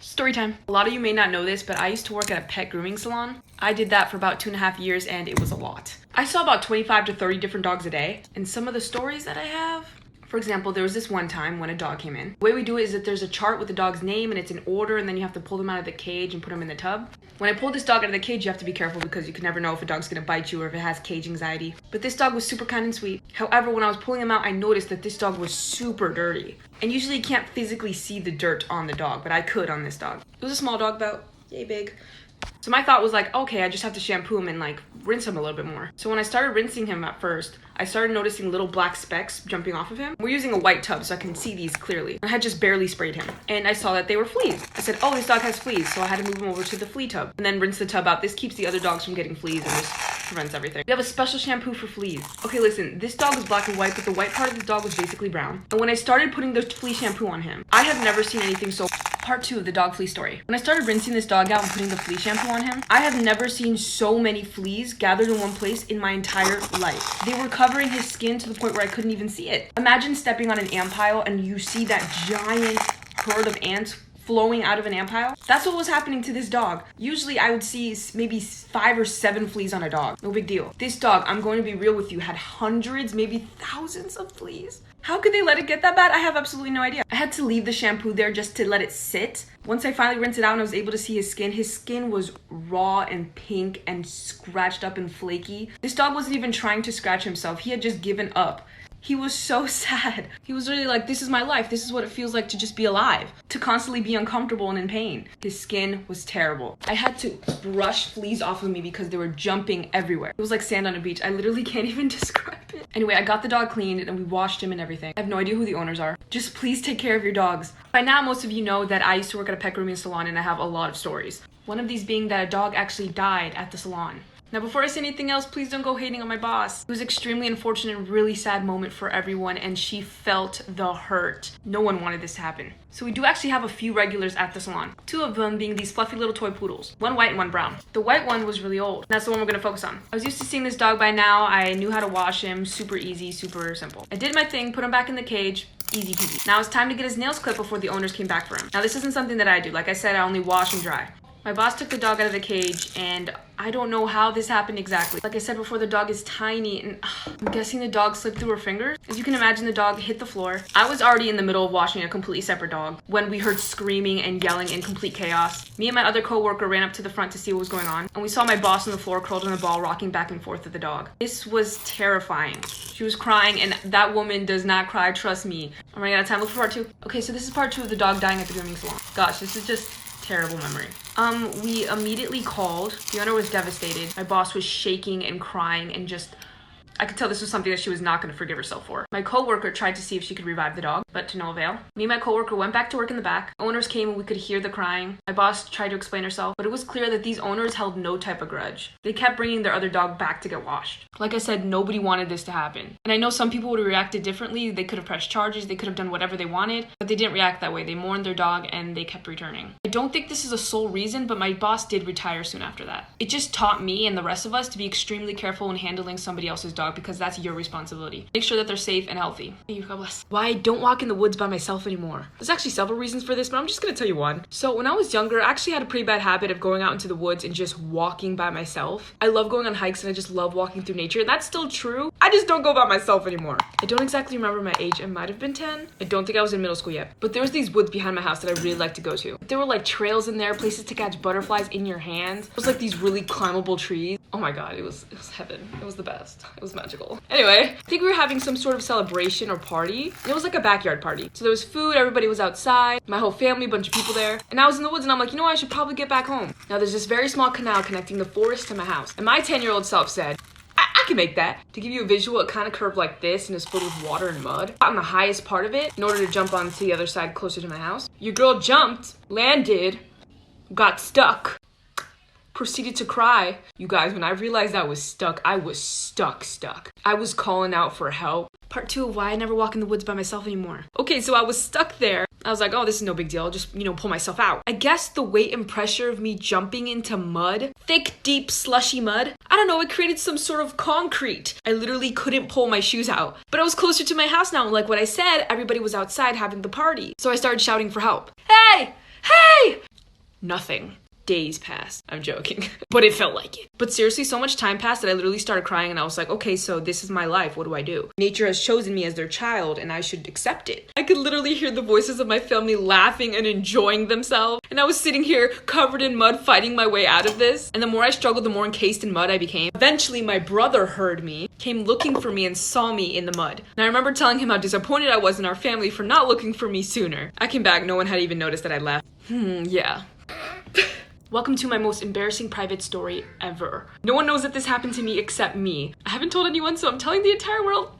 Story time. A lot of you may not know this, but I used to work at a pet grooming salon. I did that for about 2.5 years and it was a lot. I saw about 25 to 30 different dogs a day. And some of the stories that I have, for example, there was this one time when a dog came in. The way we do it is that there's a chart with the dog's name and it's in order, and then you have to pull them out of the cage and put them in the tub. When I pulled this dog out of the cage, you have to be careful because you can never know if a dog's gonna bite you or if it has cage anxiety. But this dog was super kind and sweet. However, when I was pulling him out, I noticed that this dog was super dirty. And usually you can't physically see the dirt on the dog, but I could on this dog. It was a small dog, about yay big. So my thought was like, okay, I just have to shampoo him and like rinse him a little bit more. So when I started rinsing him at first, I started noticing little black specks jumping off of him. We're using a white tub so I can see these clearly. I had just barely sprayed him and I saw that they were fleas. I said, oh, this dog has fleas. So I had to move him over to the flea tub and then rinse the tub out. This keeps the other dogs from getting fleas and just prevents everything. We have a special shampoo for fleas. Okay, listen, this dog was black and white, but the white part of the dog was basically brown. And when I started putting the flea shampoo on him, I have never seen anything so. Part 2 of the dog flea story. When I started rinsing this dog out and putting the flea shampoo on him, I have never seen so many fleas gathered in one place in my entire life. They were covering his skin to the point where I couldn't even see it. Imagine stepping on an ant pile and you see that giant herd of ants flowing out of an ant pile. That's what was happening to this dog. Usually I would see maybe 5 or 7 fleas on a dog. No big deal. This dog, I'm going to be real with you, had hundreds, maybe thousands of fleas. How could they let it get that bad? I have absolutely no idea. I had to leave the shampoo there just to let it sit. Once I finally rinsed it out and I was able to see his skin was raw and pink and scratched up and flaky. This dog wasn't even trying to scratch himself. He had just given up. He was so sad. He was really like, this is my life. This is what it feels like to just be alive, to constantly be uncomfortable and in pain. His skin was terrible. I had to brush fleas off of me because they were jumping everywhere. It was like sand on a beach. I literally can't even describe it. Anyway, I got the dog cleaned and we washed him and everything. I have no idea who the owners are. Just please take care of your dogs. By now, most of you know that I used to work at a pet grooming salon and I have a lot of stories. One of these being that a dog actually died at the salon. Now, before I say anything else, please don't go hating on my boss. It was extremely unfortunate and really sad moment for everyone, and she felt the hurt. No one wanted this to happen. So we do actually have a few regulars at the salon. 2 of them being these fluffy little toy poodles. One white and one brown. The white one was really old. That's the one we're gonna focus on. I was used to seeing this dog by now. I knew how to wash him. Super easy, super simple. I did my thing, put him back in the cage. Easy peasy. Now it's time to get his nails clipped before the owners came back for him. Now this isn't something that I do. Like I said, I only wash and dry. My boss took the dog out of the cage and I don't know how this happened exactly. Like I said before, the dog is tiny and I'm guessing the dog slipped through her fingers. As you can imagine, the dog hit the floor. I was already in the middle of washing a completely separate dog when we heard screaming and yelling in complete chaos. Me and my other coworker ran up to the front to see what was going on, and we saw my boss on the floor curled in a ball rocking back and forth with the dog. This was terrifying. She was crying and that woman does not cry, trust me. I'm running out of time. Look for part 2. Okay, so this is part 2 of the dog dying at the grooming salon. Gosh, this is just terrible memory. We immediately called. The owner was devastated. My boss was shaking and crying and just, I could tell this was something that she was not going to forgive herself for. My coworker tried to see if she could revive the dog, but to no avail. Me and my coworker went back to work in the back. Owners came and we could hear the crying. My boss tried to explain herself, but it was clear that these owners held no type of grudge. They kept bringing their other dog back to get washed. Like I said, nobody wanted this to happen. And I know some people would have reacted differently. They could have pressed charges. They could have done whatever they wanted, but they didn't react that way. They mourned their dog and they kept returning. I don't think this is a sole reason, but my boss did retire soon after that. It just taught me and the rest of us to be extremely careful when handling somebody else's dog because that's your responsibility. Make sure that they're safe and healthy. Thank you, God bless. Why I don't walk in the woods by myself anymore. There's actually several reasons for this, but I'm just gonna tell you one. So when I was younger, I actually had a pretty bad habit of going out into the woods and just walking by myself. I love going on hikes and I just love walking through nature. And that's still true. I just don't go by myself anymore. I don't exactly remember my age. It might have been 10. I don't think I was in middle school yet. But there was these woods behind my house that I really like to go to. There were like trails in there, places to catch butterflies in your hands. It was like these really climbable trees. Oh my God, it was heaven. It was the best. It was magical. Anyway, I think we were having some sort of celebration or party. It was like a backyard party. So there was food, everybody was outside, my whole family, a bunch of people there. And I was in the woods and I'm like, you know what, I should probably get back home. Now there's this very small canal connecting the forest to my house. And my 10-year-old self said, I can make that. To give you a visual, it kind of curved like this and is filled with water and mud. On the highest part of it in order to jump onto the other side closer to my house. Your girl jumped, landed, got stuck, proceeded to cry. You guys, when I realized I was stuck, I was stuck. I was calling out for help. Part 2 of why I never walk in the woods by myself anymore. Okay, so I was stuck there. I was like, oh, this is no big deal. I'll just, pull myself out. I guess the weight and pressure of me jumping into mud, thick, deep, slushy mud, I don't know, it created some sort of concrete. I literally couldn't pull my shoes out. But I was closer to my house now. Like what I said, everybody was outside having the party. So I started shouting for help. Hey! Hey! Nothing. Days passed. I'm joking. But it felt like it. But seriously, so much time passed that I literally started crying and I was like, okay, so this is my life. What do I do? Nature has chosen me as their child and I should accept it. I could literally hear the voices of my family laughing and enjoying themselves. And I was sitting here covered in mud fighting my way out of this. And the more I struggled, the more encased in mud I became. Eventually, my brother heard me, came looking for me and saw me in the mud. And I remember telling him how disappointed I was in our family for not looking for me sooner. I came back, no one had even noticed that I left. Yeah. Welcome to my most embarrassing private story ever. No one knows that this happened to me except me. I haven't told anyone, so I'm telling the entire world.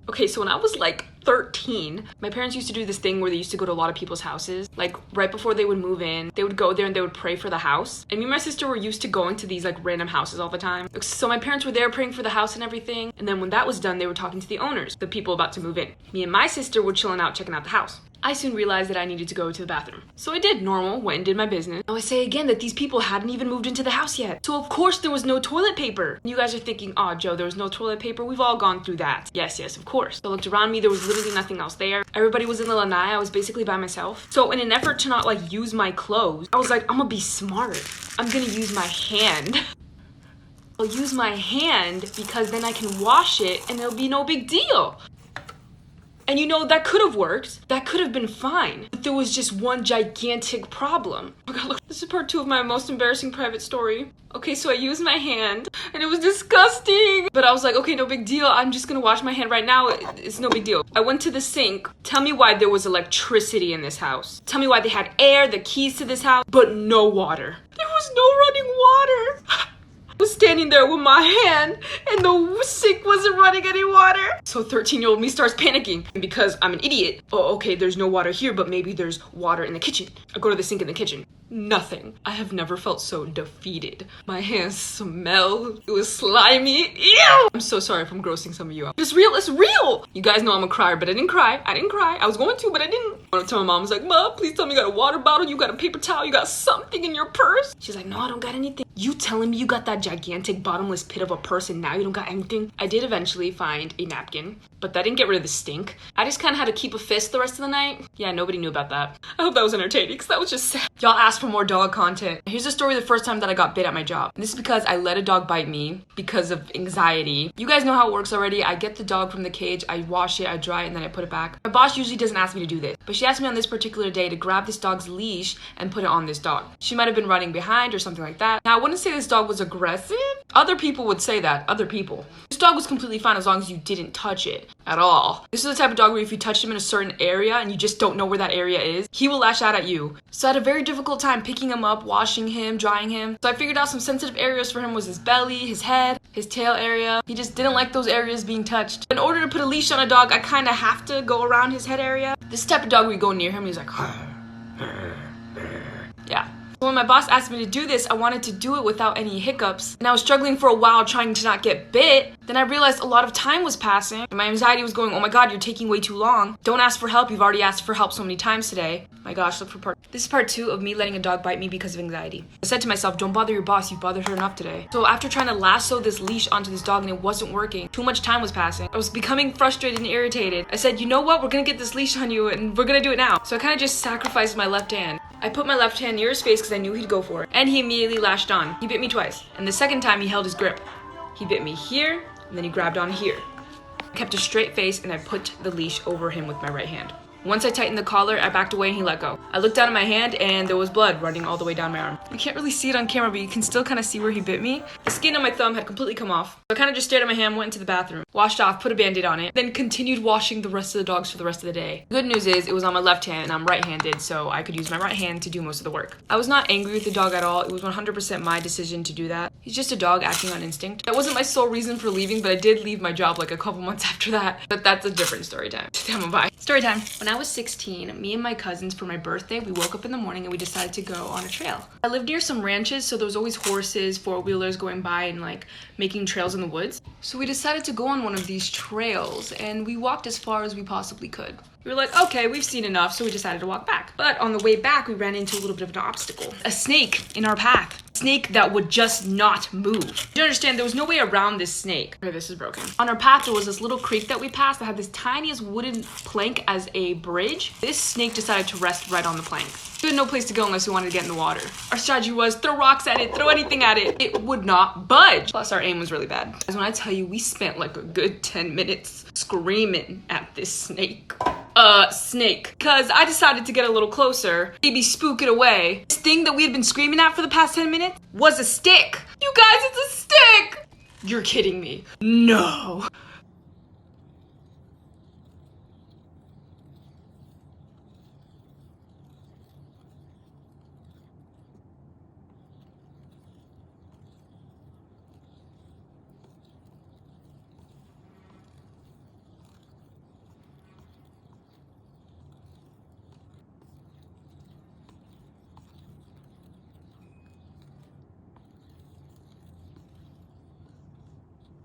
Okay, so when I was like 13, my parents used to do this thing where they used to go to a lot of people's houses. Like right before they would move in, they would go there and they would pray for the house. And me and my sister were used to going to these like random houses all the time. So my parents were there praying for the house and everything. And then when that was done, they were talking to the owners, the people about to move in. Me and my sister were chilling out, checking out the house. I soon realized that I needed to go to the bathroom. So I did normal, went and did my business. Now I say again that these people hadn't even moved into the house yet. So of course there was no toilet paper. You guys are thinking, oh Joe, there was no toilet paper. We've all gone through that. Yes, of course. So I looked around me, there was literally nothing else there. Everybody was in the lanai, I was basically by myself. So in an effort to not like use my clothes, I was like, I'm gonna be smart. I'm gonna use my hand. I'll use my hand because then I can wash it and it'll be no big deal. And you know, that could have worked. That could have been fine. But there was just one gigantic problem. Oh God, look, this is part 2 of my most embarrassing private story. Okay, so I used my hand and it was disgusting. But I was like, okay, no big deal. I'm just gonna wash my hand right now. It's no big deal. I went to the sink. Tell me why there was electricity in this house. Tell me why they had air, the keys to this house, but no water. There was no running water. I was standing there with my hand and the sink wasn't running any water. So 13-year-old me starts panicking because I'm an idiot. Oh, okay, there's no water here, but maybe there's water in the kitchen. I go to the sink in the kitchen. Nothing. I have never felt so defeated. My hands smell. It was slimy. Ew! I'm so sorry if I'm grossing some of you out. It's real. It's real. You guys know I'm a crier, but I didn't cry. I was going to, but I didn't. I went to my mom. I was like, Mom, please tell me you got a water bottle, you got a paper towel, you got something in your purse. She's like, no, I don't got anything. You telling me you got that gigantic bottomless pit of a purse and now you don't got anything? I did eventually find a napkin, but that didn't get rid of the stink. I just kind of had to keep a fist the rest of the night. Yeah, nobody knew about that. I hope that was entertaining because that was just sad. Y'all asked for more dog content. Here's a story the first time that I got bit at my job. And this is because I let a dog bite me because of anxiety. You guys know how it works already. I get the dog from the cage, I wash it, I dry it, and then I put it back. My boss usually doesn't ask me to do this, but she asked me on this particular day to grab this dog's leash and put it on this dog. She might have been running behind or something like that. Now, I wouldn't say this dog was aggressive. Other people would say that. Other people. This dog was completely fine as long as you didn't touch it at all. This is the type of dog where if you touch him in a certain area and you just don't know where that area is, he will lash out at you. So I had a very difficult time picking him up, washing him, drying him. So I figured out some sensitive areas for him was his belly, his head, his tail area. He just didn't like those areas being touched. In order to put a leash on a dog, I kind of have to go around his head area. This type of dog, we go near him, he's like, yeah. When my boss asked me to do this, I wanted to do it without any hiccups. And I was struggling for a while trying to not get bit. Then I realized a lot of time was passing. And my anxiety was going, oh my God, you're taking way too long. Don't ask for help. You've already asked for help so many times today. My gosh, look for part. This is part 2 of me letting a dog bite me because of anxiety. I said to myself, don't bother your boss. You've bothered her enough today. So after trying to lasso this leash onto this dog and it wasn't working, too much time was passing. I was becoming frustrated and irritated. I said, you know what? We're gonna get this leash on you and we're gonna do it now. So I kind of just sacrificed my left hand. I put my left hand near his face because I knew he'd go for it. And he immediately lashed on. He bit me twice. And the second time he held his grip. He bit me here, and then he grabbed on here. I kept a straight face and I put the leash over him with my right hand. Once I tightened the collar, I backed away and he let go. I looked down at my hand and there was blood running all the way down my arm. You can't really see it on camera, but you can still kind of see where he bit me. The skin on my thumb had completely come off. So I kind of just stared at my hand, went into the bathroom, washed off, put a band-aid on it, then continued washing the rest of the dogs for the rest of the day. The good news is it was on my left hand and I'm right-handed, so I could use my right hand to do most of the work. I was not angry with the dog at all. It was 100% my decision to do that. He's just a dog acting on instinct. That wasn't my sole reason for leaving, but I did leave my job like a couple months after that. But that's a different story time. Bye. Story time. When I was 16, me and my cousins for my birthday, we woke up in the morning and we decided to go on a trail. I lived near some ranches, so there was always horses, four-wheelers going by and like making trails in the woods. So we decided to go on one of these trails and we walked as far as we possibly could. We were like, okay, we've seen enough, so we decided to walk back. But on the way back, we ran into a little bit of an obstacle. A snake in our path. snake that would just not move. You understand, there was no way around this snake. Okay, this is broken. On our path, there was this little creek that we passed that had this tiniest wooden plank as a bridge. This snake decided to rest right on the plank. We had no place to go unless we wanted to get in the water. Our strategy was throw rocks at it, throw anything at it. It would not budge. Plus our aim was really bad. Guys, when I tell you, we spent like a good 10 minutes screaming at this snake. Snake. Cause I decided to get a little closer, maybe spook it away. This thing that we had been screaming at for the past 10 minutes was a stick. You guys, it's a stick! You're kidding me. No.